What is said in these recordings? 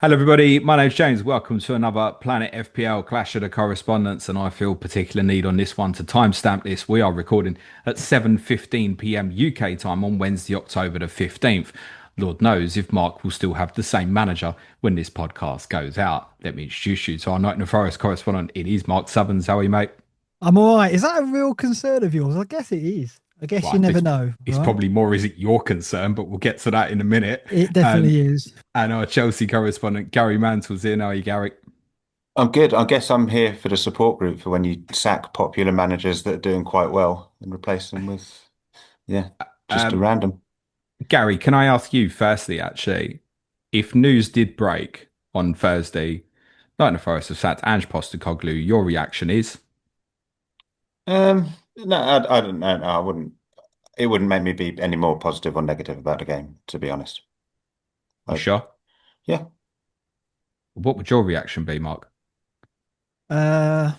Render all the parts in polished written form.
Hello, everybody. My name's James. Welcome to another Planet FPL Clash of the Correspondents, and I feel particular need on this one to timestamp this. We are recording at 7:15 p.m. UK time on Wednesday, October the 15th. Lord knows if Mark will still have the same manager when this podcast goes out. Let me introduce you to our Nottingham Forest correspondent. It is Mark Sutherns. How are you, mate? I'm all right. Is that a real concern of yours? I guess it is. I guess you Right, never know, it's right? probably more is it your concern, but we'll get to that in a minute. It And definitely is. and our Chelsea correspondent Gary Mantle's in. How are you, Gary? I'm good. I guess I'm here for the support group for when you sack popular managers that are doing quite well and replace them with, yeah, just a Um, random. Gary, can I ask you firstly, actually, if news did break on Thursday, Nottingham Forest have sacked Ange Postecoglu, your reaction is No, I don't know. No, I wouldn't. It wouldn't make me be any more positive or negative about the game, to be honest. you I, sure? yeah. What would your reaction be, Mark? Uh,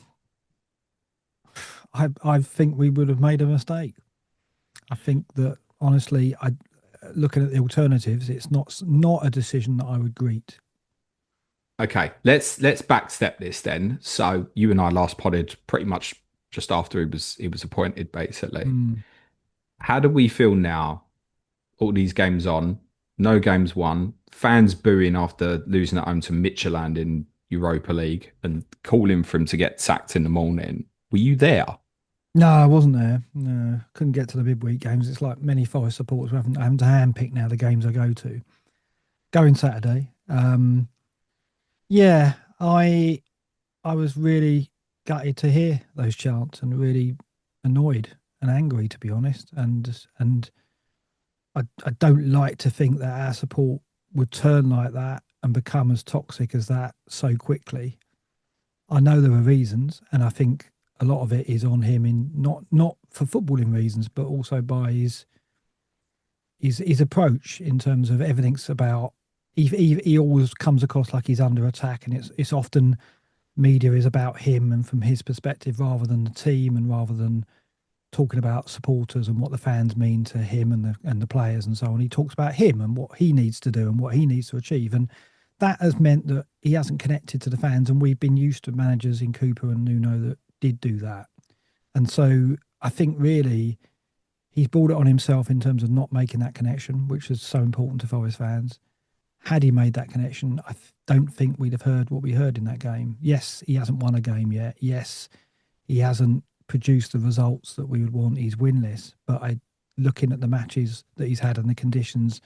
I think we would have made a mistake. I think that honestly, I looking at the alternatives, it's not a decision that I would greet. Okay, let's backstep this then. So you and I last podded pretty much just after he was appointed, basically. Hmm. How do we feel now? All these games on, no games won, fans booing after losing at home to Midtjylland in Europa League and calling for him to get sacked in the morning. Were you there? No, I wasn't there. No, couldn't get to the midweek games. It's like many Forest supporters having to handpick now the games I go to. Going Saturday. Yeah, I was really gutted to hear those chants and really annoyed and angry, to be honest. And I don't like to think that our support would turn like that and become as toxic as that so quickly. I know there are reasons, and I think a lot of it is on him in not for footballing reasons, but also by his approach in terms of everything's about. He always comes across like he's under attack, and it's often media is about him and from his perspective rather than the team and rather than talking about supporters and what the fans mean to him and the players and so on. He talks about him and what he needs to do and what he needs to achieve. And that has meant that he hasn't connected to the fans. And we've been used to managers in Cooper and Nuno that did do that. And so I think really he's brought it on himself in terms of not making that connection, which is so important to Forest fans. Had he made that connection, don't think we'd have heard what we heard in that game. Yes, he hasn't won a game yet. Yes, he hasn't produced the results that we would want. He's winless. But looking at the matches that he's had and the conditions,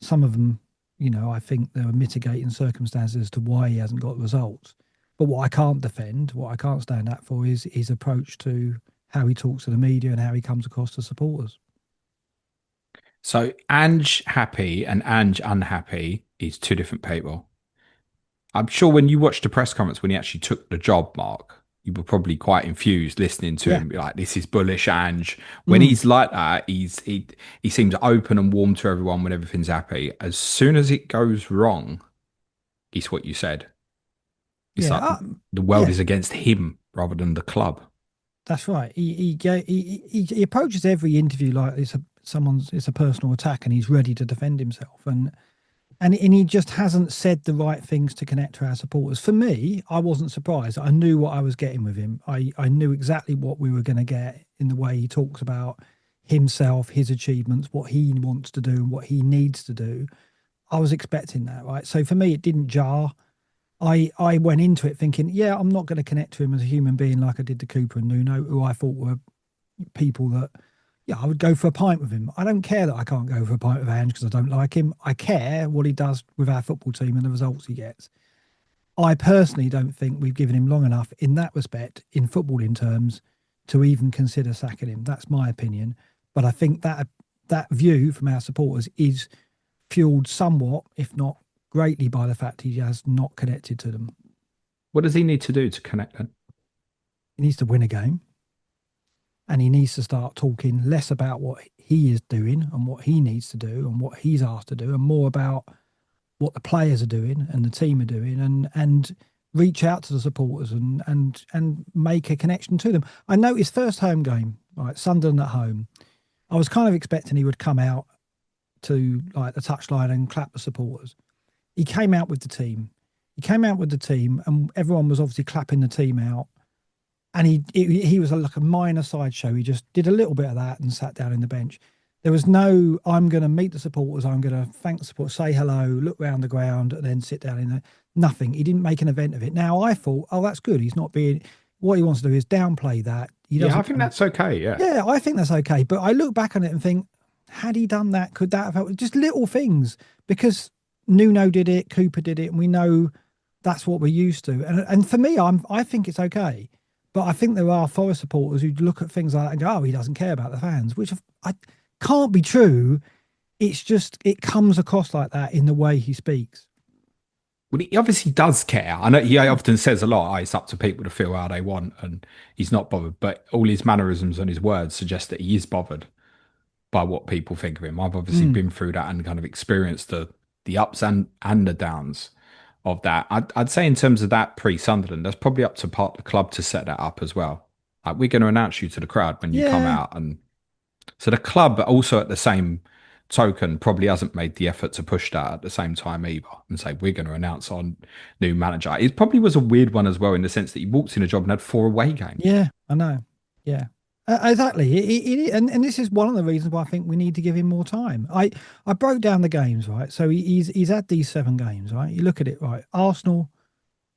some of them, I think there are mitigating circumstances as to why he hasn't got results. But what I can't defend, what I can't stand up for is his approach to how he talks to the media and how he comes across to supporters. So Ange happy and Ange unhappy is two different people. I'm sure when you watched the press conference when he actually took the job, Mark, you were probably quite infused listening to Yeah. him be like, "This is bullish, Ange." When Mm. he's like that, he seems open and warm to everyone when everything's happy. As soon as it goes wrong, it's what you said. It's Yeah. like the world Yeah. is against him rather than the club. That's right. He approaches every interview like it's a personal attack, and he's ready to defend himself. And he just hasn't said the right things to connect to our supporters. For me, I wasn't surprised. I knew what I was getting with him. I knew exactly what we were going to get in the way he talks about himself, his achievements, what he wants to do, and what he needs to do. I was expecting that, right? So for me, it didn't jar. I went into it thinking, yeah, I'm not going to connect to him as a human being like I did to Cooper and Nuno, who I thought were people that, yeah, I would go for a pint with him. I don't care that I can't go for a pint with Ange because I don't like him. I care what he does with our football team and the results he gets. I personally don't think we've given him long enough in that respect, in footballing terms, to even consider sacking him. That's my opinion. But I think that view from our supporters is fueled somewhat, if not greatly, by the fact he has not connected to them. What does he need to do to connect then? He needs to win a game and he needs to start talking less about what he is doing and what he needs to do and what he's asked to do and more about what the players are doing and the team are doing and reach out to the supporters and make a connection to them. I noticed first home game, right, Sunderland at home. I was kind of expecting he would come out to like the touchline and clap the supporters. he came out with the team. He came out with the team, and everyone was obviously clapping the team out. And he was like a minor sideshow. He just did a little bit of that and sat down in the bench. There was no, I'm going to meet the supporters, I'm going to thank the supporters, say hello, look round the ground, and then sit down in there. Nothing. He didn't make an event of it. Now, I thought, oh, that's good. He's not being, what he wants to do is downplay that. I think that's okay. Yeah. Yeah, I think that's okay. But I look back on it and think, had he done that, could that have helped? Just little things, because Nuno did it, Cooper did it, and we know that's what we're used to. And for me, I think it's okay. But I think there are Forest supporters who look at things like that and go, oh, he doesn't care about the fans, which I can't be true. It's just, it comes across like that in the way he speaks. Well, he obviously does care. I know he often says a lot, it's up to people to feel how they want, and he's not bothered. But all his mannerisms and his words suggest that he is bothered by what people think of him. I've obviously been through that and kind of experienced the ups and the downs of that. I'd say in terms of that pre-Sunderland, that's probably up to part of the club to set that up as well. Like, we're going to announce you to the crowd when you come out. And so the club also at the same token probably hasn't made the effort to push that at the same time either and say, we're going to announce our new manager. It probably was a weird one as well, in the sense that he walked in a job and had 4 away games. Yeah, I know. Yeah. Exactly. And this is one of the reasons why I think we need to give him more time. I broke down the games, right? So he's had these 7 games, right? You look at it, right? Arsenal,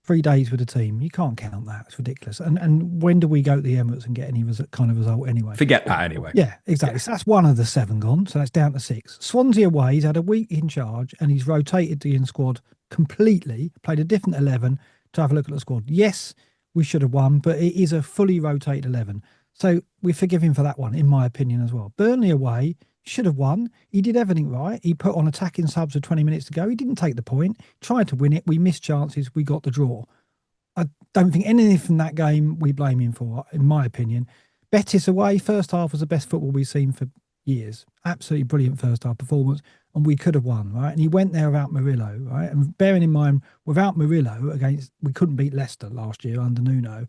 3 days with the team. You can't count that. It's ridiculous. And when do we go to the Emirates and get any kind of result anyway? Forget that anyway. Yeah, exactly. Yeah. So that's one of the 7 gone. So that's down to 6. Swansea away, he's had a week in charge and he's rotated the squad completely, played a different 11 to have a look at the squad. Yes, we should have won, but it is a fully rotated 11. So we forgive him for that one, in my opinion, as well. Burnley away, should have won. He did everything right. He put on attacking subs with 20 minutes to go. He didn't take the point, tried to win it. We missed chances. We got the draw. I don't think anything from that game we blame him for, in my opinion. Betis away, first half was the best football we've seen for years. Absolutely brilliant first half performance, and we could have won, right? And he went there without Murillo, right? And bearing in mind, without Murillo, we couldn't beat Leicester last year under Nuno.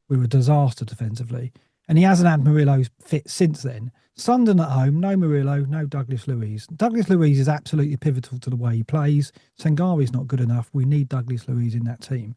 We were a disaster defensively. And he hasn't had Murillo's fit since then. Sunderland at home, no Murillo, no Douglas Luiz. Douglas Luiz is absolutely pivotal to the way he plays. Sangari's not good enough. We need Douglas Luiz in that team.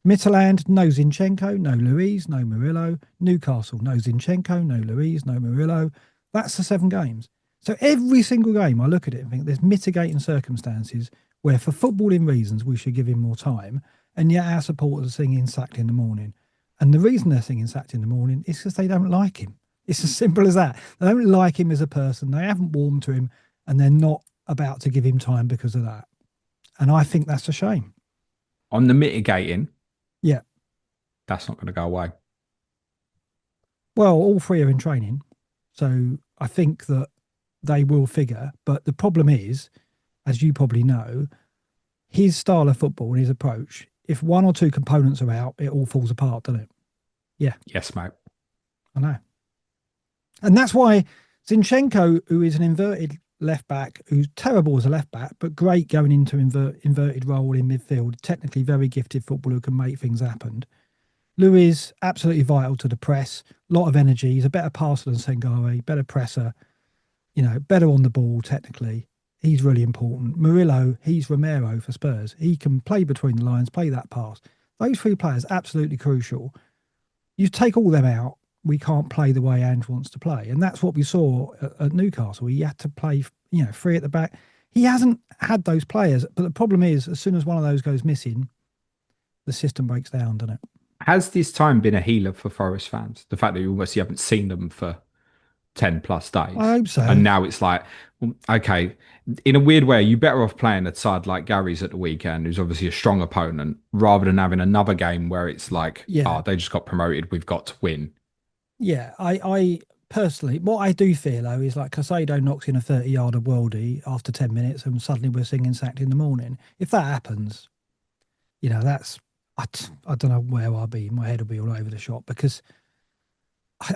Midtjylland, no Zinchenko, no Luiz, no Murillo. Newcastle, no Zinchenko, no Luiz, no Murillo. That's the 7 games. So every single game, I look at it and think there's mitigating circumstances where, for footballing reasons, we should give him more time. And yet our supporters are singing sacked in the morning. And the reason they're singing sacked in the morning is because they don't like him. It's as simple as that. They don't like him as a person. They haven't warmed to him, and they're not about to give him time because of that. And I think that's a shame. On the mitigating, yeah, that's not going to go away. Well, all 3 are in training. So I think that they will figure. But the problem is, as you probably know, his style of football and his approach, if 1 or 2 components are out, it all falls apart, doesn't it? Yeah. Yes, mate. I know. And that's why Zinchenko, who is an inverted left back, who's terrible as a left back, but great going into inverted role in midfield, technically very gifted footballer who can make things happen. Luiz, absolutely vital to the press, lot of energy. He's a better passer than Sangare, better presser, better on the ball technically. He's really important. Murillo, he's Romero for Spurs. He can play between the lines, play that pass. Those 3 players, absolutely crucial. You take all them out, we can't play the way Ange wants to play. And that's what we saw at Newcastle. He had to play, 3 at the back. He hasn't had those players. But the problem is, as soon as one of those goes missing, the system breaks down, doesn't it? Has this time been a healer for Forest fans? The fact that you almost haven't seen them for 10 plus days. I hope so. And now it's like, okay, in a weird way, you're better off playing a side like Gary's at the weekend, who's obviously a strong opponent, rather than having another game where it's like, they just got promoted, we've got to win. Yeah, I personally, what I do feel though is like Caicedo knocks in a 30-yarder worldie after 10 minutes and suddenly we're singing sacked in the morning. If that happens, that's, I don't know where I'll be. My head will be all over the shop, because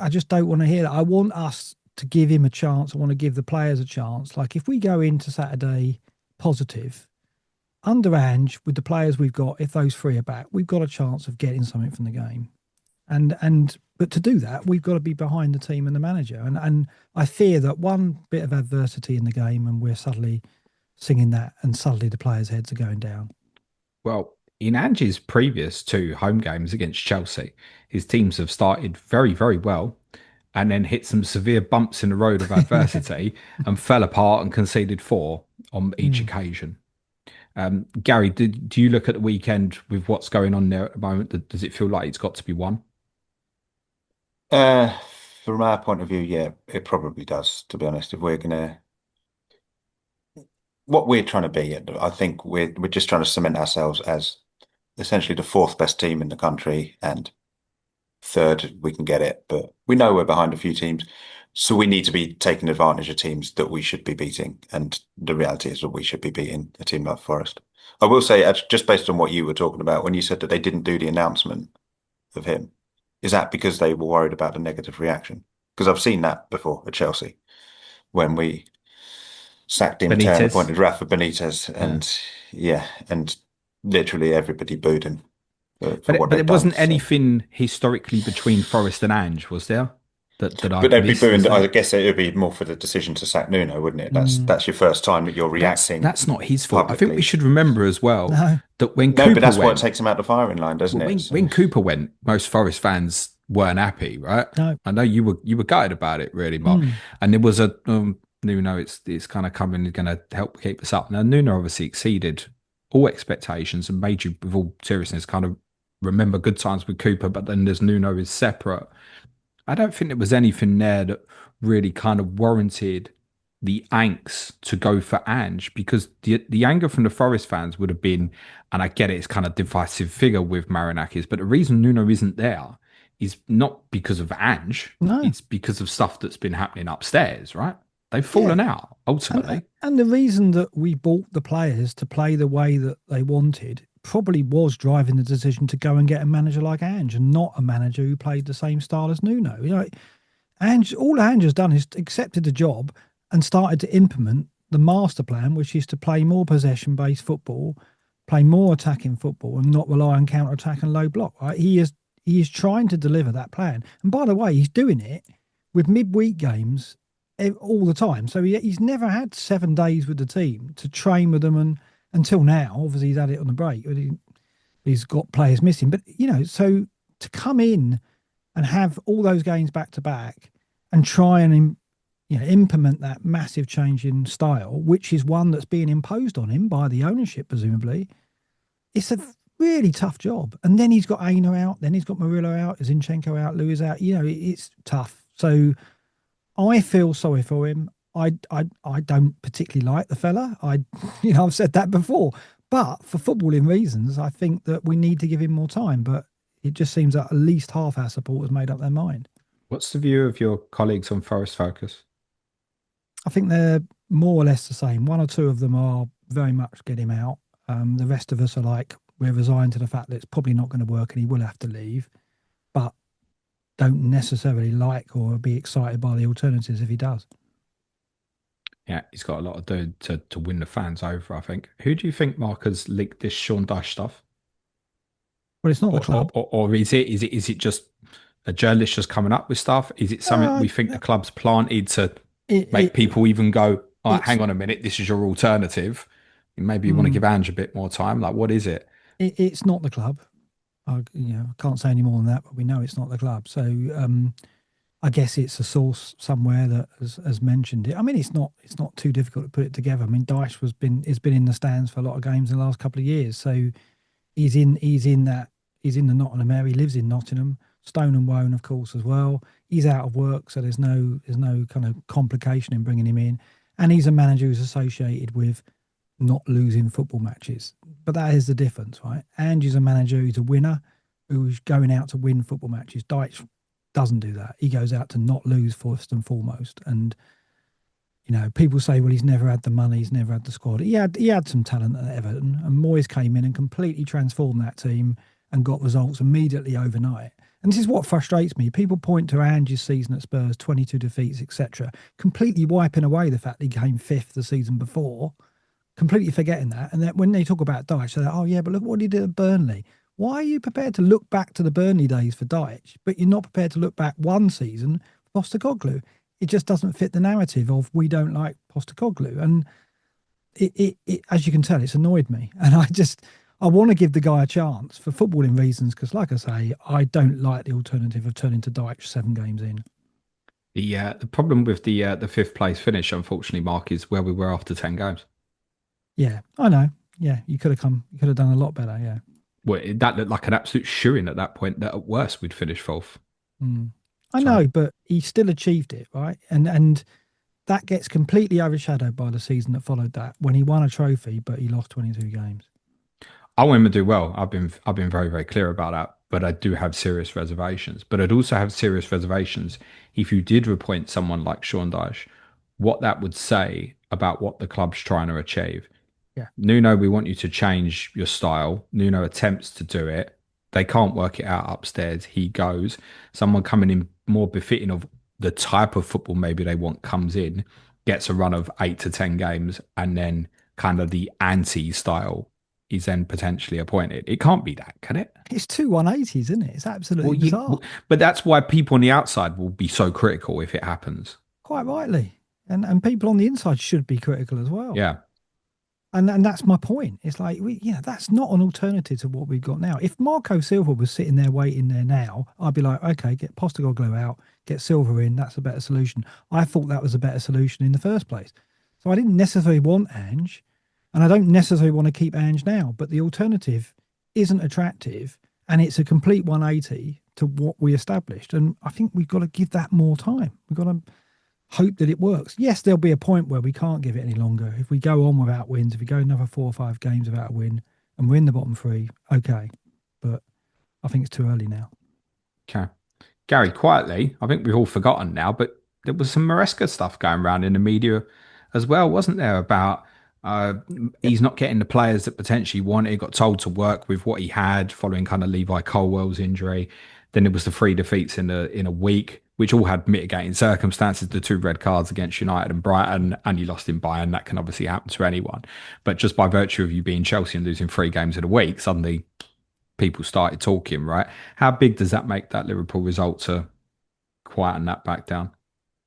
I just don't want to hear that. I want us to give him a chance. I want to give the players a chance. Like, if we go into Saturday positive, under Ange, with the players we've got, if those 3 are back, we've got a chance of getting something from the game. But to do that, we've got to be behind the team and the manager. And I fear that one bit of adversity in the game and we're suddenly singing that, and suddenly the players' heads are going down. Well, in Ange's previous two home games against Chelsea, his teams have started very, very well and then hit some severe bumps in the road of adversity and fell apart and conceded four on each Mm. occasion. Gary, do you look at the weekend with what's going on there at the moment? Does it feel like it's got to be won? Uh, from our point of view, yeah, it probably does, to be honest. If we're gonna, what we're trying to be, I think we're just trying to cement ourselves as essentially the fourth best team in the country, and third we can get it, but we know we're behind a few teams, so we need to be taking advantage of teams that we should be beating. And the reality is that we should be beating a team like Forest. I will say, just based on what you were talking about when you said that they didn't do the announcement of him, is that because they were worried about the negative reaction? Because I've seen that before at Chelsea when we sacked him and Benitez. appointed Rafa Benitez, Yeah. and yeah, and literally everybody booed him for what But they've it done. wasn't So. anything historically between Forest and Ange, was there? That But I've they'd be missed, is booing. I there? guess it would be more for the decision to sack Nuno, wouldn't it? That's Mm. that's your first time that you're But reacting that's not his fault. I think we publicly. should remember as well No, that when No, but Cooper that's what went, takes him out the firing line, doesn't well, it? when So, Cooper went, most Forest fans weren't happy, right? no. I know you were gutted about it, really, Mark. Mm. And there was a Nuno. It's kind of coming, going to help keep us up. Now Nuno obviously exceeded all expectations and made you, with all seriousness, kind of remember good times with Cooper. But then there's Nuno is separate. I don't think there was anything there that really kind of warranted the angst to go for Ange, because the anger from the Forest fans would have been, and I get it, it's kind of divisive figure with Marinakis, but the reason Nuno isn't there is not because of Ange, No. it's because of stuff that's been happening upstairs, right? They've Yeah. fallen out ultimately. And the reason that we bought the players to play the way that they wanted probably was driving the decision to go and get a manager like Ange, and not a manager who played the same style as Nuno. Ange, all Ange has done is accepted the job and started to implement the master plan, which is to play more possession-based football, play more attacking football, and not rely on counter-attack and low block. Right? He is trying to deliver that plan. And by the way, he's doing it with midweek games all the time. So he's never had 7 days with the team to train with them, and until now, obviously he's had it on the break. He's got players missing, but so to come in and have all those games back to back and try and implement that massive change in style, which is one that's being imposed on him by the ownership, presumably, it's a really tough job. And then he's got Aina out, then he's got Murillo out, Zinchenko out, Lewis out. It's tough. So I feel sorry for him. I don't particularly like the fella. I've said that before. But for footballing reasons, I think that we need to give him more time. But it just seems that at least half our supporters made up their mind. What's the view of your colleagues on Forest Focus? I think they're more or less the same. One or two of them are very much get him out. The rest of us are like, we're resigned to the fact that it's probably not going to work and he will have to leave, but don't necessarily like or be excited by the alternatives if he does. Yeah, he's got a lot to do to win the fans over, I think. Who do you think, Mark, has leaked this Sean Dyche stuff? Well, it's not the club. Or is it just a journalist just coming up with stuff? Is it something Uh, we think the club's planted to it, make it, people even go, all right, it's hang on a minute, this is your alternative? Maybe you want to mm, give Ange a bit more time. Like, what is it? it's not the club. I can't say any more than that, but we know it's not the club. So I guess it's a source somewhere that has mentioned it. I mean, it's not too difficult to put it together. I mean, Dyche has been in the stands for a lot of games in the last couple of years, so he's in the Nottingham area. He lives in Nottingham, Stone and Woan, of course, as well. He's out of work, so there's no kind of complication in bringing him in. And he's a manager who's associated with not losing football matches. But that is the difference, right? Angie's a manager who's a winner, who's going out to win football matches. Dyche doesn't do that. He goes out to not lose first and foremost. And people say, well, he's never had the money, he's never had the squad. He had some talent at Everton, and Moyes came in and completely transformed that team and got results immediately overnight. And this is what frustrates me. People point to Ange's season at Spurs, 22 defeats, etc., completely wiping away the fact that he came fifth the season before, completely forgetting that. And then when they talk about Dyche, they're like, oh, yeah, but look what he did at Burnley. Why are you prepared to look back to the Burnley days for Dyche, but you're not prepared to look back one season for Postecoglu? It just doesn't fit the narrative of we don't like Postecoglu. And as you can tell, it's annoyed me, and I want to give the guy a chance for footballing reasons because, like I say, I don't like the alternative of turning to Dyche 7 games in. The problem with the fifth place finish, unfortunately, Mark, is where we were after 10 games. Yeah, I know. Yeah, you could have done a lot better. Yeah. Well, that looked like an absolute shoo-in at that point. That at worst we'd finish fourth. Mm. I So know, but he still achieved it, right? And that gets completely overshadowed by the season that followed that when he won a trophy, but he lost 22 games. I want him to do well. I've been very very clear about that. But I do have serious reservations. But I'd also have serious reservations if you did appoint someone like Sean Dyche, what that would say about what the club's trying to achieve. Yeah. Nuno, we want you to change your style. Nuno attempts to do it. They can't work it out upstairs. He goes. Someone coming in more befitting of the type of football maybe they want comes in, gets a run of 8 to 10 games, and then kind of the anti style is then potentially appointed. It can't be that, can it? It's two 180s, isn't it? It's Well, absolutely bizarre. but that's why people on the outside will be so critical if it happens. Quite rightly. And people on the inside should be critical as well. Yeah, And that's my point. It's like that's not an alternative to what we've got now. If Marco Silva was sitting there waiting there now, I'd be like, okay, get Postacoglu out, get Silva in. That's a better solution. I thought that was a better solution in the first place. So I didn't necessarily want Ange, and I don't necessarily want to keep Ange now. But the alternative isn't attractive, and it's a complete 180 to what we established. And I think we've got to give that more time. We've got to hope that it works. Yes, there'll be a point where we can't give it any longer. If we go on without wins, if we go another 4 or 5 games without a win and we're in the bottom three, okay. But I think it's too early now. okay. Gary, quietly, I think we've all forgotten now, but there was some Maresca stuff going around in the media as well, wasn't there? About uh, Yep. he's not getting the players that potentially wanted, got told to work with what he had following kind of Levi Colwell's injury. Then it was the 3 defeats in a week, which all had mitigating circumstances, the 2 red cards against United and Brighton, and you lost in Bayern. That can obviously happen to anyone. But just by virtue of you being Chelsea and losing 3 games in a week, suddenly people started talking, right? How big does that make that Liverpool result to quieten that back down?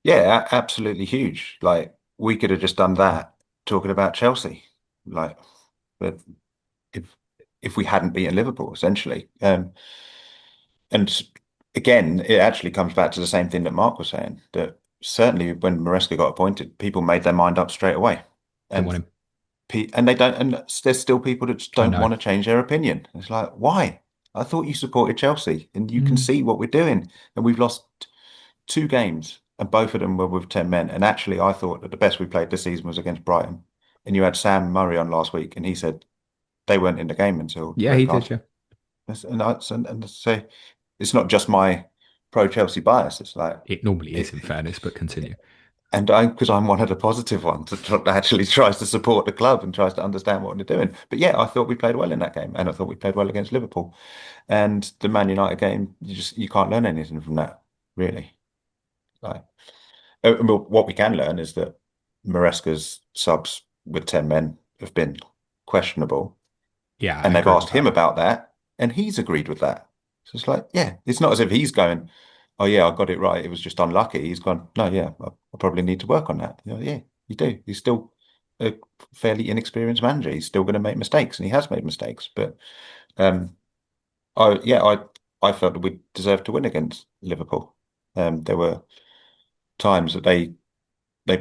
Yeah, absolutely huge. Like we could have just done that talking about Chelsea. Like, but if if we hadn't beaten Liverpool, essentially. And again, it actually comes back to the same thing that Mark was saying, that certainly when Maresca got appointed, people made their mind up straight away. Didn't And want him. and they don't, and there's still people that just I don't know. want to change their opinion. It's like, why? I thought you supported Chelsea and you can Mm. see what we're doing. And we've lost 2 games and both of them were with 10 men. And actually, I thought that the best we played this season was against Brighton. And you had Sam Murray on last week and he said they weren't in the game until Yeah, red he cards. did. Yeah, And so it's not just my pro Chelsea bias. It's like, it normally is, in it, fairness, but continue. and because I'm one of the positive ones that actually tries to support the club and tries to understand what they're doing. But yeah, I thought we played well in that game, and I thought we played well against Liverpool. And the Man United game, you can't learn anything from that, really. Like, well, what we can learn is that Maresca's subs with 10 men have been questionable, Yeah, I and they've agree with asked that. him about that, and he's agreed with that. So it's like, yeah, it's not as if he's going, "Oh yeah, I got it right. It was just unlucky." He's gone, "No, yeah, I probably need to work on that." You know, yeah, you do. He's still a fairly inexperienced manager. He's still going to make mistakes, and he has made mistakes. But um, I felt that we deserved to win against Liverpool. There were times that they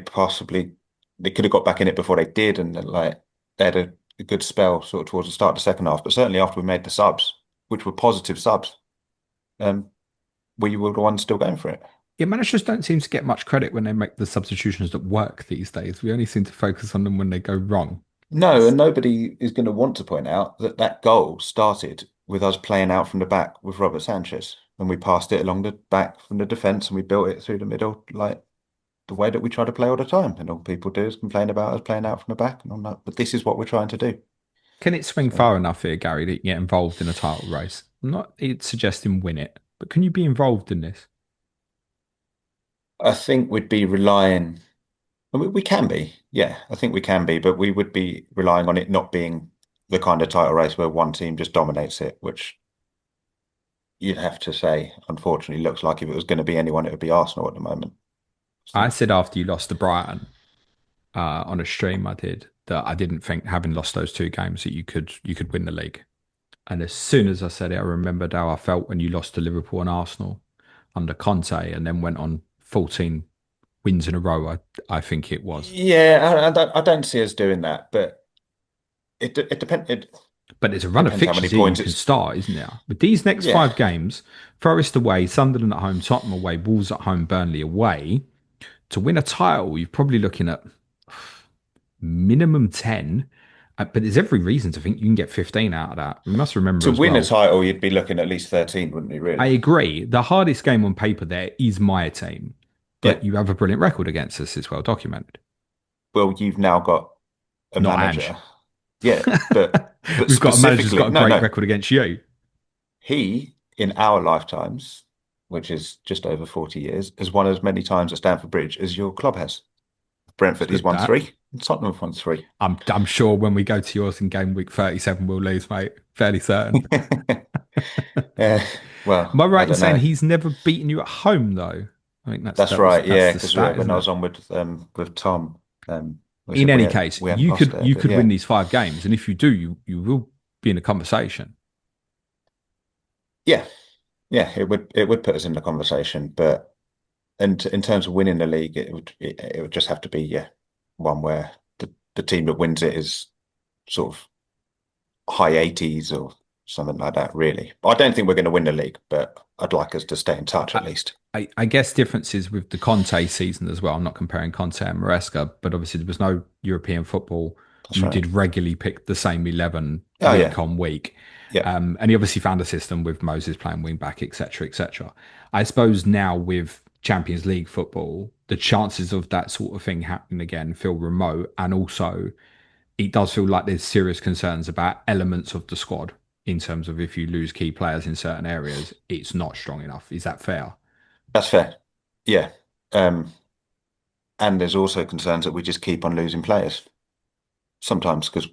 possibly they could have got back in it before they did, and like they had a good spell sort of towards the start of the second half. But certainly after we made the subs, which were positive subs, um, we were the ones still going for it. Yeah, managers don't seem to get much credit when they make the substitutions that work these days. We only seem to focus on them when they go wrong. No, It's, and nobody is going to want to point out that that goal started with us playing out from the back with Robert Sanchez, and we passed it along the back from the defence, and we built it through the middle, like the way that we try to play all the time. And all people do is complain about us playing out from the back, and I'm like, but this is what we're trying to do. can it swing So far enough here, Gary, that you get involved in a title race? I'm not suggesting win it, but can you be involved in this? I think we'd be relying. We can be, yeah, I think we can be, but we would be relying on it not being the kind of title race where one team just dominates it, which you'd have to say, unfortunately, looks like if it was going to be anyone, it would be Arsenal at the moment. I So, said after you lost to Brighton. on a stream I did that I didn't think having lost those two games that you could win the league. And as soon as I said it, I remembered how I felt when you lost to Liverpool and Arsenal under Conte, and then went on 14 wins in a row. I think it was. Yeah, I don't see us doing that, but it But there's a run of depends how many fixtures here you points can it's. start, isn't there? With these next Yeah, five games, Forest away, Sunderland at home, Tottenham away, Wolves at home, Burnley away. To win a title, you're probably looking at minimum 10. But there's every reason to think you can get 15 out of that. We must remember to as win a well. title, you'd be looking at least 13, wouldn't you? I Really? agree. The hardest game on paper there is my team, Yeah. but you have a brilliant record against us. It's well documented. Well, you've now got a Not Ange. manager. Yeah, but We've got a manager who's specifically, got a no, great no. record against you. He, in our lifetimes, which is just over 40 years, has won as many times at Stamford Bridge as your club has. It's Brentford, he's good won that. three. And Tottenham have won three. I'm sure when we go to yours in game week 37, we'll lose, mate. Fairly certain. Yeah, Am I well, I right in don't saying know. he's never beaten you at home though? I think That's right. that's Yeah, the because stat, when isn't I it? was on with Tom, we In said any case, we hadn't lost there, you but could win yeah, these five games, and if you do, you will be in a conversation. yeah, yeah, it would put us in the conversation, but and in terms of winning the league, it would just have to be one where the team that wins it is sort of high 80s or something like that, really. I don't think we're going to win the league, but I'd like us to stay in touch I, at least. I guess differences with the Conte season as well. I'm not comparing Conte and Maresca, but obviously there was no European football. That's You right. did regularly pick the same 11 Oh week yeah, on week. yeah. And he obviously found a system with Moses playing wing back, etc., etc. I suppose now with Champions League football, the chances of that sort of thing happening again feel remote. And also, it does feel like there's serious concerns about elements of the squad in terms of if you lose key players in certain areas, it's not strong enough. Is that fair? That's fair. Yeah. Um, and there's also concerns that we just keep on losing players sometimes because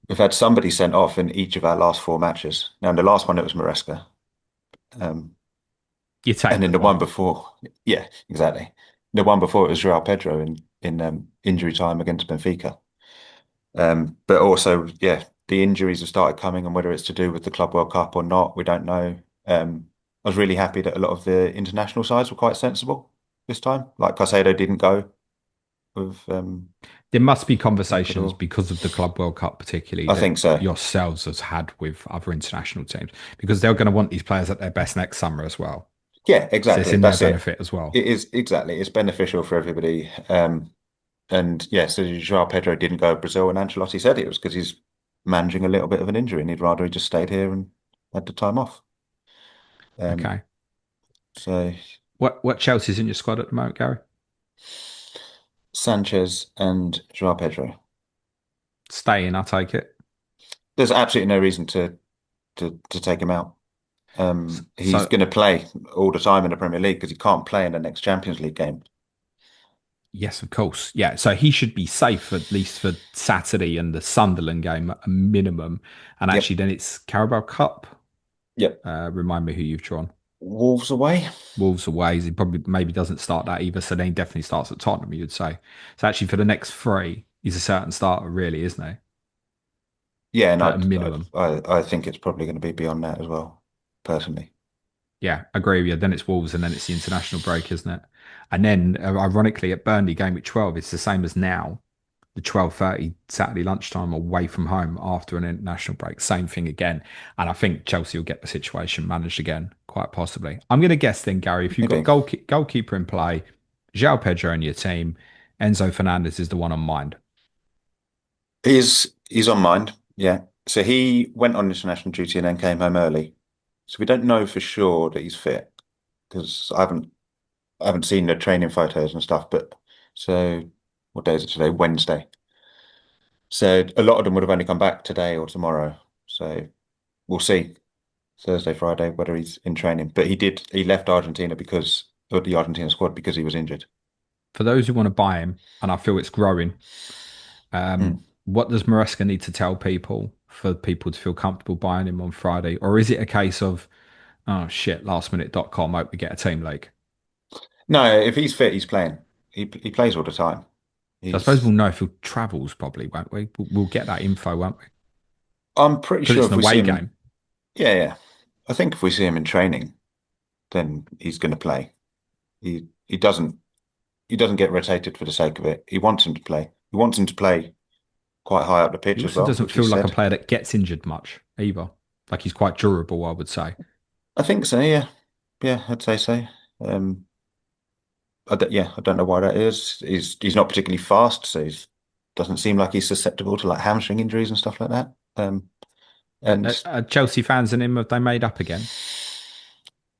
we've had somebody sent off in each of our last four matches. Now, in the last one, it was Maresca. Um, You take and what in you the one want. before, yeah, exactly. The one before it was Joao Pedro in injury time against Benfica. But also, yeah, the injuries have started coming, and whether it's to do with the Club World Cup or not, we don't know. I was really happy that a lot of the international sides were quite sensible this time. Like Caicedo didn't go with There must be conversations Ecuador. because of the Club World Cup, particularly I that think so. yourselves has had with other international teams, because they're going to want these players at their best next summer as well. Yeah, So it's exactly. in their That's it. benefit as well. It is exactly. It's beneficial for everybody. And yeah, so Joao Pedro didn't go to Brazil, and Ancelotti said it was because he's managing a little bit of an injury, and he'd rather he just stayed here and had the time off. Um, Okay. so What Chelsea's in your squad at the moment, Gary? Sanchez and Joao Pedro. Stay in, I take it. There's absolutely no reason to take him out. He's So going to play all the time in the Premier League because he can't play in the next Champions League game. yes, of course. Yeah. So he should be safe at least for Saturday and the Sunderland game at a minimum. And actually, Yep, then it's Carabao Cup. yep. Remind me who you've drawn. Wolves away. Wolves away. He probably maybe doesn't start that either. So then he definitely starts at Tottenham, you'd say. So actually, for the next three, he's a certain starter, really, isn't he? Yeah, and At a I minimum. I think it's probably going to be beyond that as well, personally. Yeah, agree with you. Then it's Wolves and then it's the international break, isn't it? And then, ironically, at Burnley game week 12, it's the same as now. The 12:30 Saturday lunchtime away from home after an international break. Same thing again. And I think Chelsea will get the situation managed again, quite possibly. I'm going to guess then, Gary, if you've got Maybe goalkeeper in play, Joao Pedro in your team, Enzo Fernandez is the one on mind. he's on mind. Yeah. So he went on international duty and then came home early. So we don't know for sure that he's fit because I haven't seen the training photos and stuff. But so what day is it today? Wednesday. So a lot of them would have only come back today or tomorrow. So we'll see Thursday, Friday whether he's in training. But he left Argentina because of the Argentina squad because he was injured. For those who want to buy him, and I feel it's growing, Hmm. what does Maresca need to tell people for people to feel comfortable buying him on Friday? Or is it a case of, oh shit, lastminute.com, hope we get a team league? No, if he's fit, he's playing. He plays all the time. So I suppose He's we'll know if he travels, probably, won't we? We'll get that info, won't we? I'm pretty Because sure it's an if we see away him in, game. yeah, yeah. I think if we see him in training, then he's going to play. He doesn't get rotated for the sake of it. He wants him to play. He wants him to play quite high up the He pitch as also well, doesn't which he feel like a said. player that gets injured much either. Like he's quite durable, I would say. I think so, yeah. Yeah, I'd say so. Um, I don't know why that is. He's not particularly fast, so he doesn't seem like he's susceptible to like hamstring injuries and stuff like that. And Chelsea fans and him, have they made up again?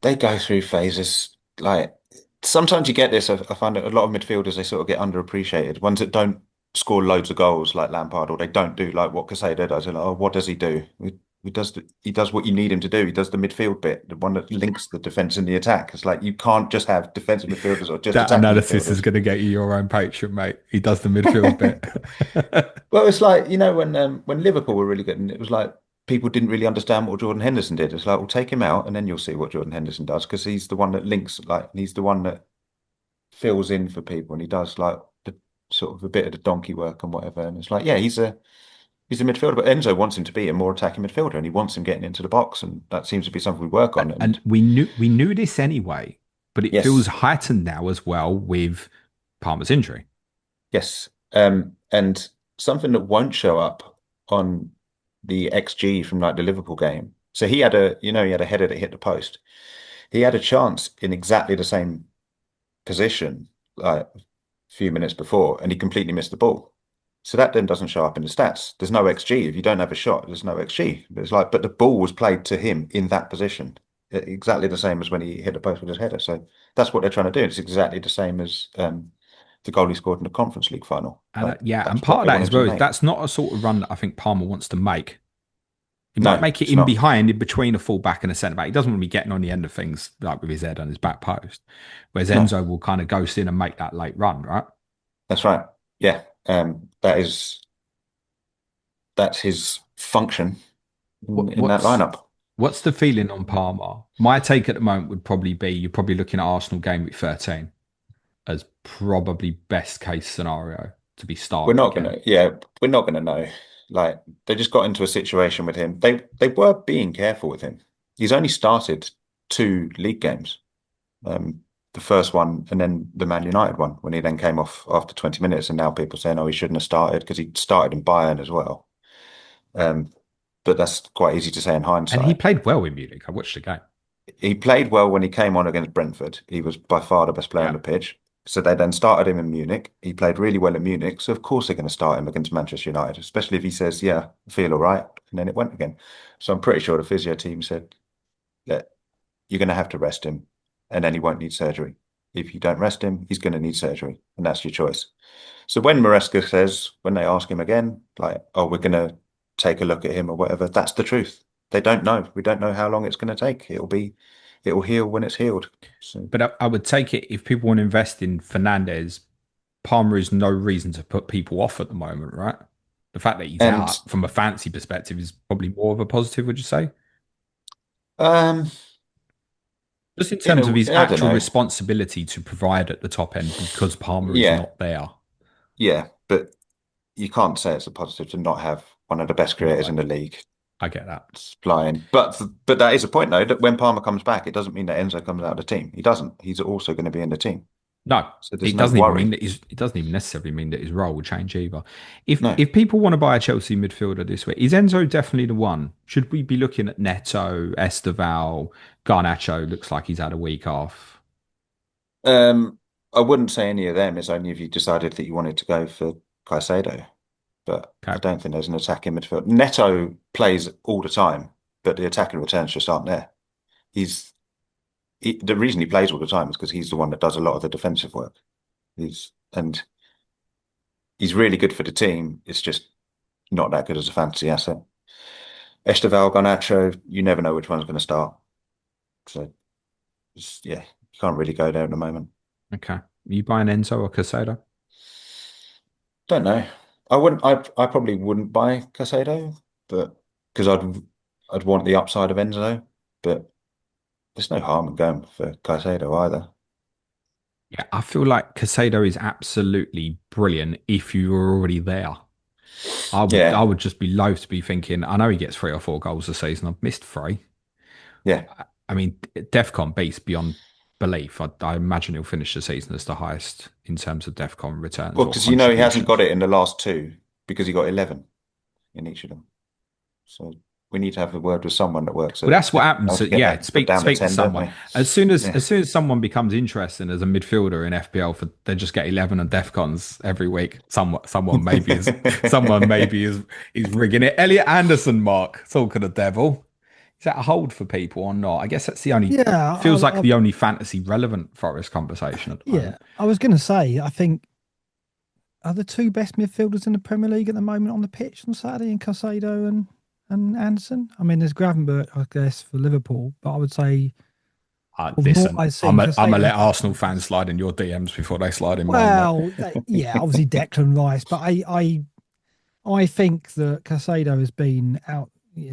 they go through phases. Like sometimes you get this. I find that a lot of midfielders they sort of get underappreciated. Ones that don't score loads of goals like Lampard, or they don't do like what Casado does. And like, oh, what does he do? He does what you need him to do. He does the midfield bit, the one that links the defense and the attack. It's like you can't just have defensive midfielders or just That attacking analysis is midfielders. going to get you your own Patreon, mate. He does the midfield bit. Well, it's like, when Liverpool were really good, and it was like people didn't really understand what Jordan Henderson did. It's like, well, take him out, and then you'll see what Jordan Henderson does because he's the one that links, like, he's the one that fills in for people, and he does like the sort of a bit of the donkey work and whatever. And it's like, yeah, he's a midfielder, but Enzo wants him to be a more attacking midfielder, and he wants him getting into the box, and that seems to be something we work on. And And we knew this anyway, but it feels yes, heightened now as well with Palmer's injury. yes, and something that won't show up on the XG from like the Liverpool game. So he had a header that hit the post. He had a chance in exactly the same position like a few minutes before, and he completely missed the ball. So that then doesn't show up in the stats. There's no XG. If you don't have a shot, there's no XG. It's like, but the ball was played to him in that position, exactly the same as when he hit the post with his header. So that's what they're trying to do. It's exactly the same as the goal he scored in the Conference League final. And Like yeah, and that's part what of they that want as him to well is make. that's not a sort of run that I think Palmer wants to make. He might No, make it it's in not. behind, in between a full back and a centre back. He doesn't want to be getting on the end of things like with his head on his back post. Whereas No, Enzo will kind of ghost in and make that late run, right? that's right. Yeah, that's his function What, in that what's lineup. what's the feeling on Palmer? My take at the moment would probably be you're probably looking at Arsenal game week 13 as probably best case scenario to be We're starting not again. gonna, yeah, we're not gonna know. Like they just got into a situation with him. They were being careful with him. He's only started two league games. Um, the first one and then the Man United one when he then came off after 20 minutes, and now people saying, oh, he shouldn't have started because he started in Bayern as well. Um, but that's quite easy to say in And he hindsight. played well in Munich. I watched the game. He played well when he came on against Brentford. He was by far the best player on Yeah. the pitch. So they then started him in Munich. He played really well in Munich. So of course they're going to start him against Manchester United, especially if he says, "Yeah, I feel all right," and then it went again. So I'm pretty sure the physio team said that you're going to have to rest him, and then he won't need surgery. If you don't rest him, he's going to need surgery, and that's your choice. So when Maresca says, when they ask him again, like, "Oh, we're going to take a look at him or whatever," that's the truth. They don't know. We don't know how long it's going to take. It'll heal when it's healed. So, But I would take it if people want to invest in Fernandez, Palmer is no reason to put people off at the moment, right? The fact that he's and out from a fancy perspective is probably more of a positive, would you say? um, Just in terms of his I don't actual know. responsibility to provide at the top end because Palmer is Yeah, not there. yeah, but you can't say it's a positive to not have one of the best No, creators in the league I get that. flying. But that is a point though, that when Palmer comes back, it doesn't mean that Enzo comes out of the team. He doesn't. He's also going to be in the team. No, So there's it no doesn't even mean worry. that it doesn't even necessarily mean that his role will change either. If No. if people want to buy a Chelsea midfielder this week, is Enzo definitely the one? Should we be looking at Neto, Esteval, Garnacho? Looks like he's had a week off. Um, I wouldn't say any of them. It's only if you decided that you wanted to go for Caicedo. But I Okay. don't think there's an attacking midfield. Neto plays all the time, but the attacking returns just aren't there. He's the reason he plays all the time is because he's the one that does a lot of the defensive work. And he's really good for the team. It's just not that good as a fantasy asset. Esteval, Garnacho, you never know which one's going to start. So yeah, you can't really go there at the moment. Okay. You buying Enzo or Casado? Don't know. I wouldn't. I probably wouldn't buy Casado, but because I'd want the upside of Enzo, but there's no harm in going for Caicedo either. Yeah, I feel like Casado is absolutely brilliant if you were already there. I Yeah, would just be loath to be thinking, I know he gets 3 or 4 goals a season. I've missed 3. yeah. I mean, DEFCON beats beyond belief. I imagine he'll finish the season as the highest in terms of DEFCON returns Well, or because you know he hasn't got contributions. it in the last two because he got 11 in each of them. So we need to have a word with someone that works Well, at that's what happens. FPL So, to get yeah, that down to speak to 10, don't someone. we? As Yeah. soon as someone becomes interested as a midfielder in FPL, for they just get 11 and DEFCONs every week. Someone maybe is rigging it. Elliot Anderson, Mark, talking of devil. Is that a hold for people or not? I guess that's the only. Yeah, Feels like the only fantasy relevant Forest conversation at the yeah. moment. I was going to say, I think are the two best midfielders in the Premier League at the moment on the pitch on Saturday, in Caicedo and Anderson. I mean, there's Gravenberch, I guess, for Liverpool, but I would say from what Listen, I've seen, I'm gonna Caicedo. let Arsenal fans slide in your DMs before they slide in mine, mate. Well, yeah, obviously Declan Rice, but I think that Caicedo has been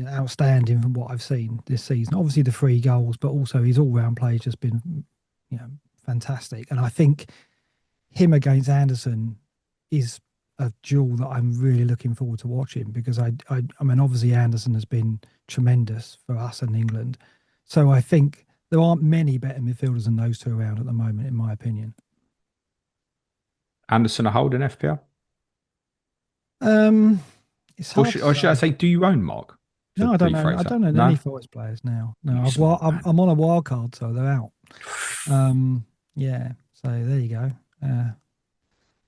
outstanding from what I've seen this season. Obviously the 3 goals, but also his all-round play has just been, you know, fantastic. And I think him against Anderson is a duel that I'm really looking forward to watching because I mean, obviously Anderson has been tremendous for us in England, so I think there aren't many better midfielders than those two around at the moment, in my opinion. Anderson a hold in FPL? Um, it's Or hard to should I say. say, do you own Mark? To No, I don't know. rephrase I that. don't know any No? Forest players now. No, You smart man. I'm on a wild card, so they're out. Yeah. So there you go.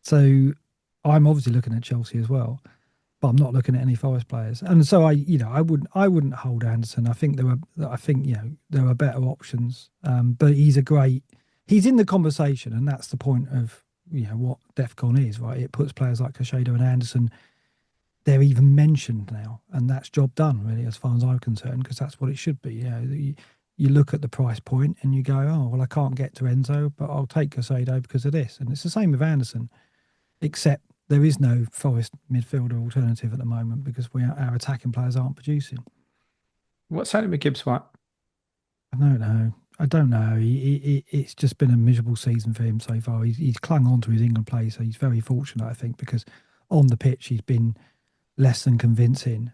So I'm obviously looking at Chelsea as well, but I'm not looking at any Forest players. And so I wouldn't hold Anderson. I think there are better options. But he's in the conversation, and that's the point of what DEFCON is, right? It puts players like Caicedo and Anderson. They're even mentioned now, and that's job done, really, as far as I'm concerned, because that's what it should be. You look at the price point and you go, oh well, I can't get to Enzo, but I'll take Caicedo because of this. And it's the same with Anderson, except there is no Forest midfielder alternative at the moment because our attacking players aren't producing. What's happening with Gibbs-White? I don't know. I don't know. It's just been a miserable season for him so far. He's clung on to his England play, so he's very fortunate, I think, because on the pitch he's been less than convincing.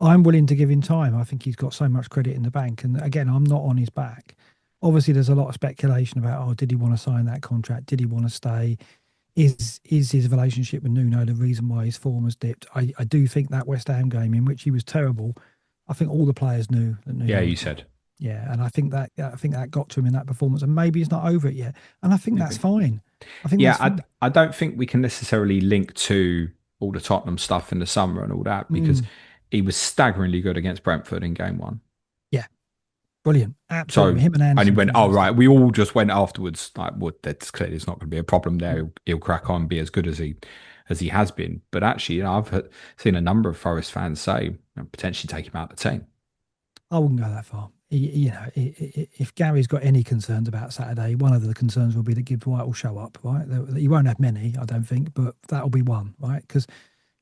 I'm willing to give him time. I think he's got so much credit in the bank. And again, I'm not on his back. Obviously, there's a lot of speculation about, oh, did he want to sign that contract? Did he want to stay? Is his relationship with Nuno the reason why his form has dipped? I do think that West Ham game in which he was terrible, I think all the players knew that Yeah, Nuno you was said. yeah, and I think that got to him in that performance, and maybe he's not over it yet, and I think that's Maybe. fine. I think Yeah, that's fine. I don't think we can necessarily link to all the Tottenham stuff in the summer and all that because Mm, he was staggeringly good against Brentford in game 1. yeah, brilliant, absolutely. So, Him and and he Anderson, went, oh, fantastic. right. We all just went afterwards, like, well, that's clearly it's not going to be a problem there. Mm. He'll crack on, be as good as he has been. But actually, seen a number of Forest fans say potentially take him out of the team. I wouldn't go that far. If Gary's got any concerns about Saturday, one of the concerns will be that Gibbs-White will show up, right? He won't have many, I don't think, but that'll be one, right? Because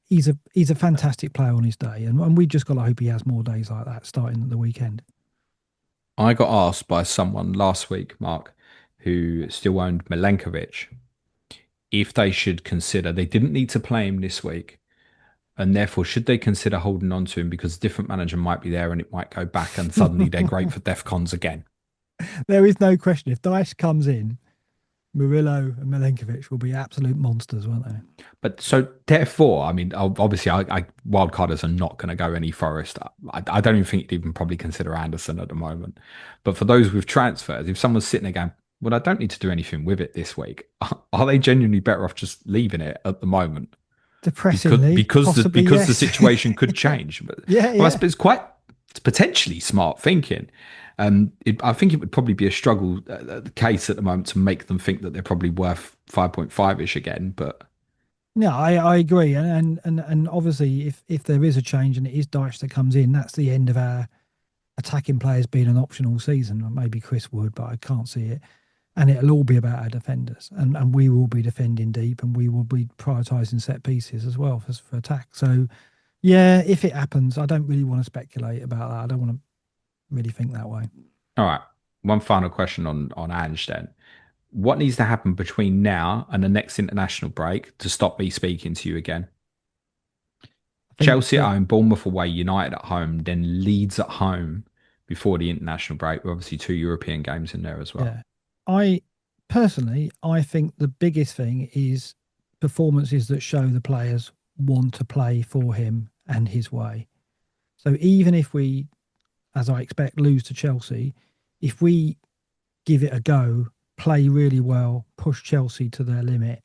he's a fantastic player on his day, and we just got to hope he has more days like that starting at the weekend. I got asked by someone last week, Mark, who still owned Milenkovic, if they should consider they didn't need to play him this week, and therefore should they consider holding on to him because a different manager might be there and it might go back and suddenly they're great for DEFCONs again. There is no question. If Dice comes in, Murillo and Milenkovic will be absolute monsters, won't they? But so therefore, I mean, obviously, wildcarders are not going to go any Forest. I don't even think you'd even probably consider Anderson at the moment. But for those with transfers, if someone's sitting there going, well, I don't need to do anything with it this week, are they genuinely better off just leaving it at the moment? Depressingly, possibly Because the yes. situation could change. But Yeah, well, yeah. it's potentially smart thinking. I think it would probably be a struggle case at the moment to make them think that they're probably worth 5.5 ish again. But Yeah, I agree, and obviously, if there is a change and it is Dyche that comes in, that's the end of our attacking players being an option all season. Maybe Chris would, but I can't see it. And it'll all be about our defenders, and we will be defending deep, and we will be prioritising set pieces as well for attack. So, yeah, if it happens, I don't really want to speculate about that. I don't want to really think that way. all right, one final question on Ange then. What needs to happen between now and the next international break to stop me speaking to you again? I think Chelsea at that home, Bournemouth away, United at home, then Leeds at home before the international break. With obviously two European games in there as well. yeah, I personally I think the biggest thing is performances that show the players want to play for him and his way. So even if we, as I expect, lose to Chelsea, if we give it a go, play really well, push Chelsea to their limit,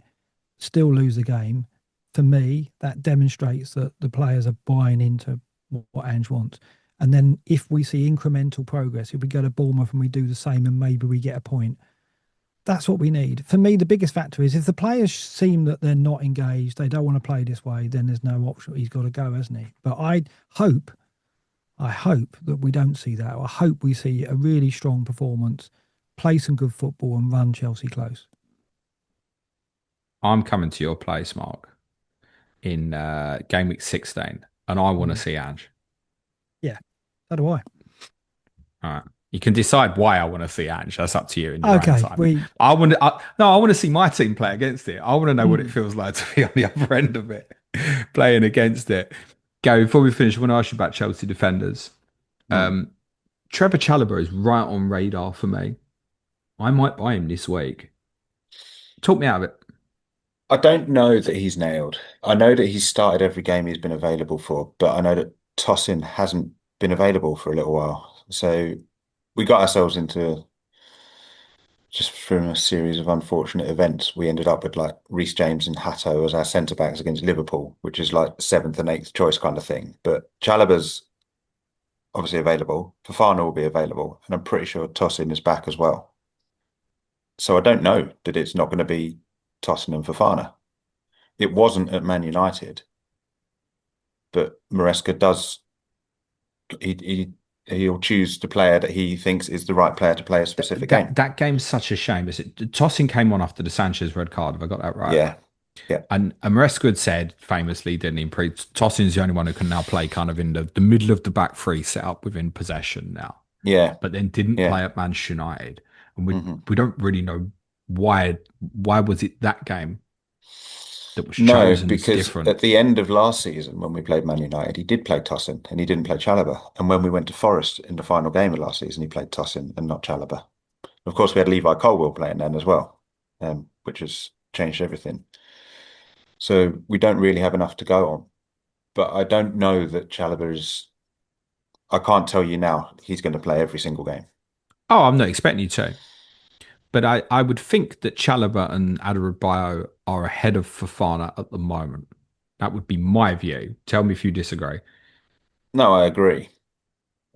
still lose the game, for me, that demonstrates that the players are buying into what Ange wants. And then if we see incremental progress, if we go to Bournemouth and we do the same and maybe we get a point, that's what we need. For me, the biggest factor is if the players seem that they're not engaged, they don't want to play this way, then there's no option. He's got to go, hasn't he? But hope, I hope that we don't see that. I hope we see a really strong performance, play some good football, and run Chelsea close. I'm coming to your place, Mark, in game week 16, and I want to Mm. see Ange. Yeah, so do I. All right. You can decide why I want to see Ange. That's up to you in your own Okay, time. I want to see my team play against it. I want to know what it Mm. feels like to be on the other end of it, playing against it. Gary, before we finish, I want to ask you about Chelsea defenders. Mm. Trevor Chalobah is right on radar for me. I might buy him this week. Talk me out of it. I don't know that he's nailed. I know that he's started every game he's been available for, but I know that Tosin hasn't been available for a little while. So we got ourselves into just from a series of unfortunate events. We ended up with like Reece James and Hatto as our centre backs against Liverpool, which is like seventh and eighth choice kind of thing. But Chalobah's obviously available. Fofana will be available, and I'm pretty sure Tosin is back as well. So I don't know that it's not going to be Tosin and Fofana. It wasn't at Man United, but Maresca does. He'll choose the player that he thinks is the right player to play a specific game. That game's such a shame. Is it? Tossing came on after the Sanchez red card. Have I got that right? Yeah, yeah, And Maresca had said famously, didn't he? Tossing's the only one who can now play kind of in the middle of the back three, set up within possession now, yeah, but then didn't yeah. play at Manchester United, and Hmm. we don't really know why. Why was it that game that was No, chosen as because different? at the end of last season, when we played Man United, he did play Tosin and he didn't play Chalobah. And when we went to Forest in the final game of last season, he played Tosin and not Chalobah. Of course, we had Levi Colwill playing then as well, which has changed everything. So we don't really have enough to go on. But I don't know that Chalobah is. I can't tell you now he's going to play every single game. Oh, I'm not expecting you to. But I would think that Chalobah and Adarabioyo are ahead of Fofana at the moment. That would be my view. Tell me if you disagree. No, I agree.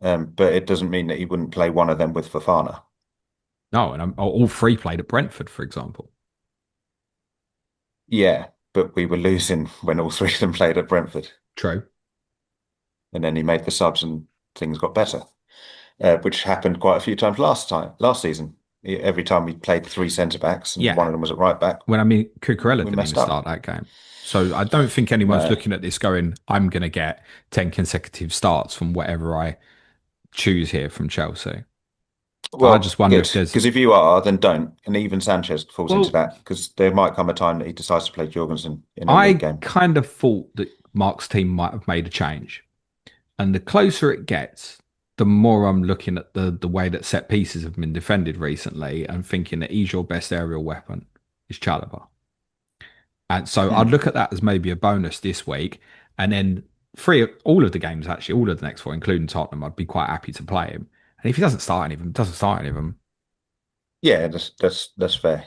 But it doesn't mean that he wouldn't play one of them with Fofana. No, and all three played at Brentford, for example. Yeah, but we were losing when all three of them played at Brentford. True. And then he made the subs and things got better, which happened quite a few times last season. Every time we played three centre backs and one Yeah. of them was at right back, When I mean, Cucurella we didn't even messed up. start that game. So I don't think anyone's No. looking at this going, I'm going to get 10 consecutive starts from whatever I choose here from Chelsea. I Well, just wonder good. if there's, Because if you are, then don't. And even Sanchez falls into well, that because there might come a time that he decides to play Jorgensen in a league I game. kind of thought that Mark's team might have made a change. And the closer it gets, the more I'm looking at the way that set pieces have been defended recently and thinking that he's your best aerial weapon is Chalobah. And so I'd Hmm. look at that as maybe a bonus this week. And then all of the games, actually, all of the next four, including Tottenham, I'd be quite happy to play him. And if he doesn't start any of them, doesn't start any of them. Yeah, that's fair.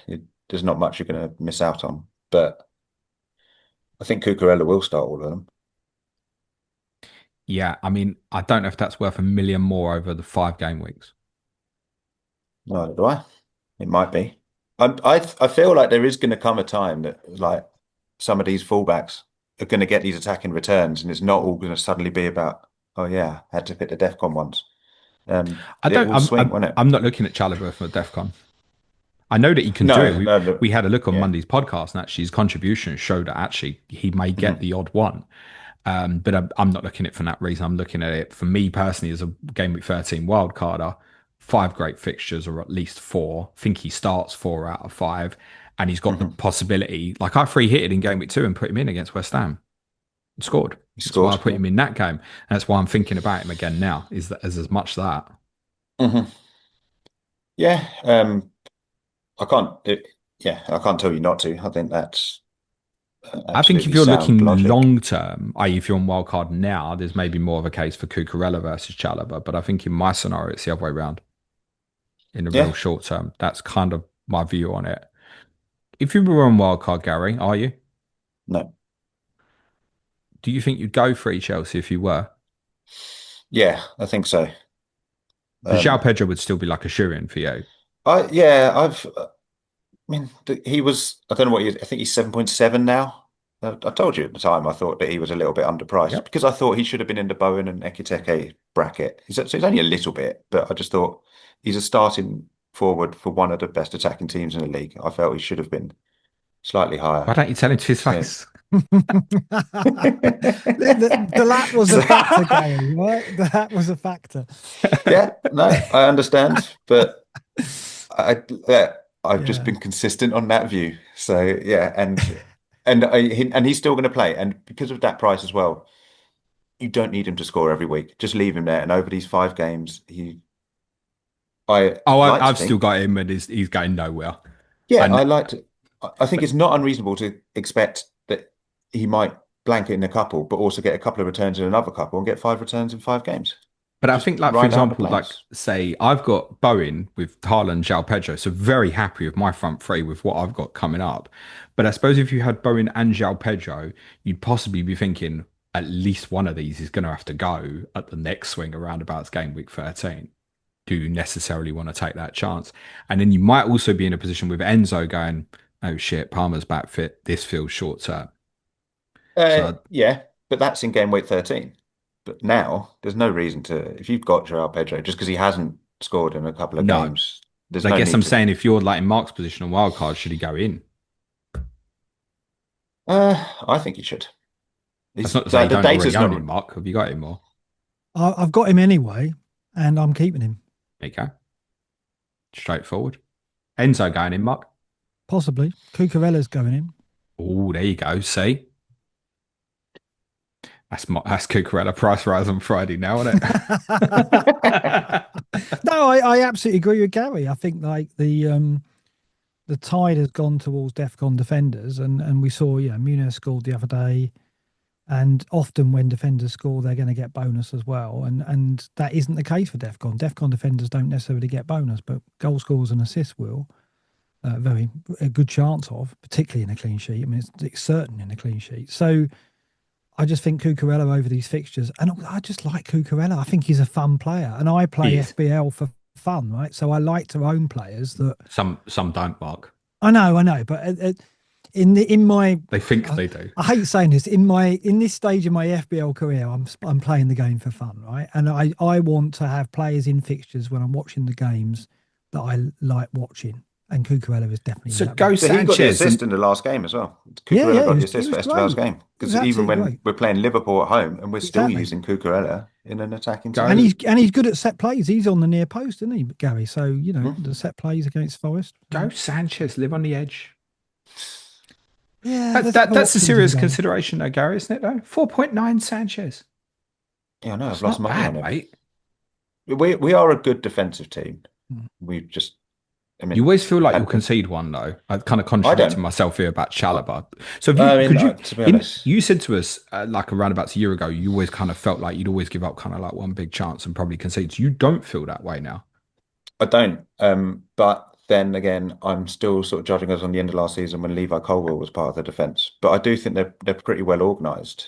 There's not much you're going to miss out on. But I think Cucurella will start all of them. Yeah, I mean, I don't know if that's worth a million more over the 5 game weeks. Neither do I. It might be. I feel like there is going to come a time that like some of these fullbacks are going to get these attacking returns, and it's not all going to suddenly be about, oh yeah, had to fit the DEFCON ones. I It don't. will swing, won't it? I'm not looking at Chalobah for DEFCON. I know that he can do it. No, no, no. We had a look on Yeah. Monday's podcast, and actually his contribution showed that actually he may get Mhm. the odd one. But I'm not looking at it for that reason. I'm looking at it for me personally as a game week 13 wild carder. 5 great fixtures, or at least 4. I think he starts 4 out of 5, and he's got the possibility. Like, I free hitted in game week 2 and put him in against West Ham. He scored. He That's why scored. I put him in that game. And that's why I'm thinking about him again now. Is that as much that? Yeah. I can't. I can't tell you not to. I think that's I think if absolutely you're sound looking logic. long term, i.e., if you're on wildcard now, there's maybe more of a case for Cucurella versus Chalobah. But I think in my scenario, it's the other way around. In the real Yeah. short term, that's kind of my view on it. If you were on wildcard, Gary, are you? No. Do you think you'd go for Chelsea if you were? Yeah, I think so. Because Joao Um, Pedro would still be like a shoe-in for you. I mean, he was. I don't know what I think he's 7.7 now. I told you at the time. I thought that he was a little bit underpriced Yep. because I thought he should have been in the Bowen and Ekitike bracket. He's only a little bit, but I just thought he's a starting forward for one of the best attacking teams in the league. I felt he should have been slightly Why higher. don't you tell him to his So, face? The lap was a so factor, Gary, right? The lap was a factor. yeah, no, I understand, but I yeah, I've just Yeah. been consistent on that view. So yeah, and he's still going to play, and because of that price as well, you don't need him to score every week. Just leave him there, and over these 5 games, I Oh, like to I've still think, got him, and he's going nowhere. yeah, And I think it's not unreasonable to expect that he might blank it in a couple, but also get a couple of returns in another couple and get 5 returns in 5 games. But I Just think, like, for ride out the example, like, players. say, I've got Bowen with Haaland, Joao Pedro, so very happy with my front three with what I've got coming up. But I suppose if you had Bowen and Joao Pedro, you'd possibly be thinking at least one of these is going to have to go at the next swing around about game week 13. Do you necessarily want to take that chance? And then you might also be in a position with Enzo going, oh shit, Palmer's back fit. This feels short term. So Yeah, but that's in game week 13. But now there's no reason to, if you've got Joao Pedro, just because he hasn't scored in a couple of no. games, there's But I no guess need I'm to. saying if you're like in Mark's position on wildcard, should he go in? I think he should. That's He's not to say you the don't already data's own him, not. Mark. Have you got him more? I've got him anyway, and I'm keeping him. There you go. Straightforward. Enzo going in, Mark. Possibly. Cucurella's going in. Oh, there you go. See? That's Cucurella price rise on Friday now, isn't it? No, I absolutely agree with Gary. I think like the tide has gone towards DEFCON defenders, and we saw, Muniz scored the other day, and often when defenders score, they're going to get bonus as well, and that isn't the case for DEFCON. DEFCON defenders don't necessarily get bonus, but goal scorers and assists will. A good chance of, particularly in a clean sheet. I mean, it's certain in a clean sheet. So I just think Cucurella over these fixtures, and I just like Cucurella. I think he's a fun player, and I play He is. FPL for fun, right? So I like to own players that Some don't, Mark. I know, but in my They think they do. I hate saying this in this stage of my FBL career, I'm playing the game for fun, right? And I want to have players in fixtures when I'm watching the games that I like watching, and Cucurella is definitely in So that go box. So he got the Sanchez. assist And in the last game as well. Yeah, Cucurella got the he assist was for Esteban's great. game. He was Because even absolutely when great. we're playing Liverpool at home and we're still Exactly. using Cucurella in an attacking And team. go he's good at set plays. He's on the near post, isn't he, Gary? So Hmm. the set plays against Forest. go Sanchez, live on the edge. Yeah, That, there's that other that's a options in serious game. consideration though, Gary, isn't it though? 4.9 Sanchez. Yeah, I know, I've It's lost not money on bad, him. mate. We are a good defensive team. Hmm. We just, I You mean, always feel like you'll and concede one though. I kind of I contradicted don't. myself here about I, Chalobah. So if you I mean, could you to be in honest, you said to us like around about a year ago, you always kind of felt like you'd always give up kind of like one big chance and probably concede. So you don't feel that way now. I don't. But then again, I'm still sort of judging us on the end of last season when Levi Colwill was part of the defence. But I do think they're pretty well organised.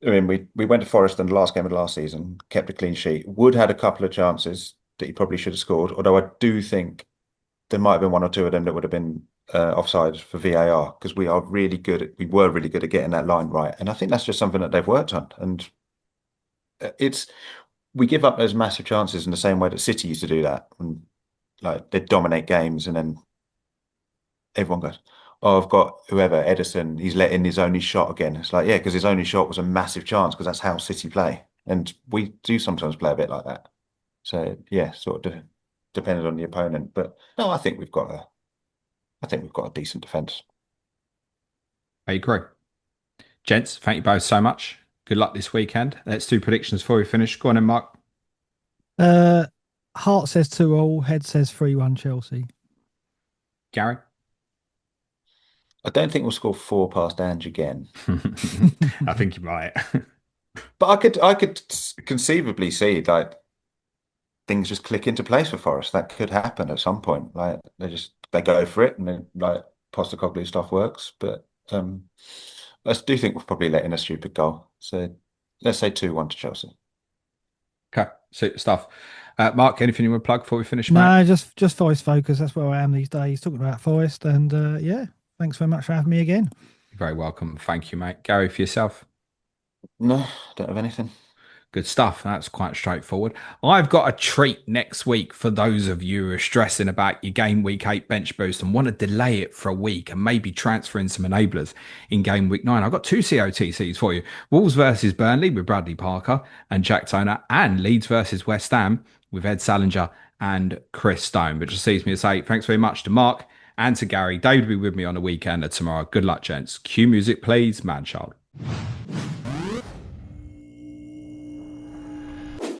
I mean, we went to Forest in the last game of the last season, kept a clean sheet. Wood had a couple of chances that he probably should have scored, although I do think there might have been one or two of them that would have been offside for VAR because we were really good at getting that line right. And I think that's just something that they've worked on. And it's we give up those massive chances in the same way that City used to do that. And like they dominate games and then everyone goes, "Oh, I've got whoever, Edison, he's let in his only shot again." It's like, yeah, because his only shot was a massive chance because that's how City play. And we do sometimes play a bit like that. So yeah, sort of depended on the opponent. But no, I think we've got a decent defence. I agree. Gents, thank you both so much. Good luck this weekend. Let's do predictions before we finish. Go on then, Mark. Uh, Heart says 2-2. Head says 3-1 Chelsea. Gary. I don't think we'll score four past Ange again. I think you're right. But I could conceivably see like things just click into place for Forest. That could happen at some point. Like they go for it and then like Postecoglu stuff works. But I do think we'll probably let in a stupid goal. So let's say 2-1 to Chelsea. Okay, super stuff. Mark, anything you want to plug before we finish, mate? No, just Forest focus. That's where I am these days, talking about Forest. And yeah, thanks very much for having me again. You're very welcome. Thank you, mate. Gary, for yourself. No, don't have anything. Good stuff. That's quite straightforward. I've got a treat next week for those of you who are stressing about your game week 8 bench boost and want to delay it for a week and maybe transfer in some enablers in game week 9. I've got two COTCs for you. Wolves versus Burnley with Bradley Parker and Jack Toner, and Leeds versus West Ham with Ed Salinger and Chris Stone. But just sees me to say thanks very much to Mark and to Gary. David will be with me on the weekend tomorrow. Good luck, gents. Cue music, please, man child.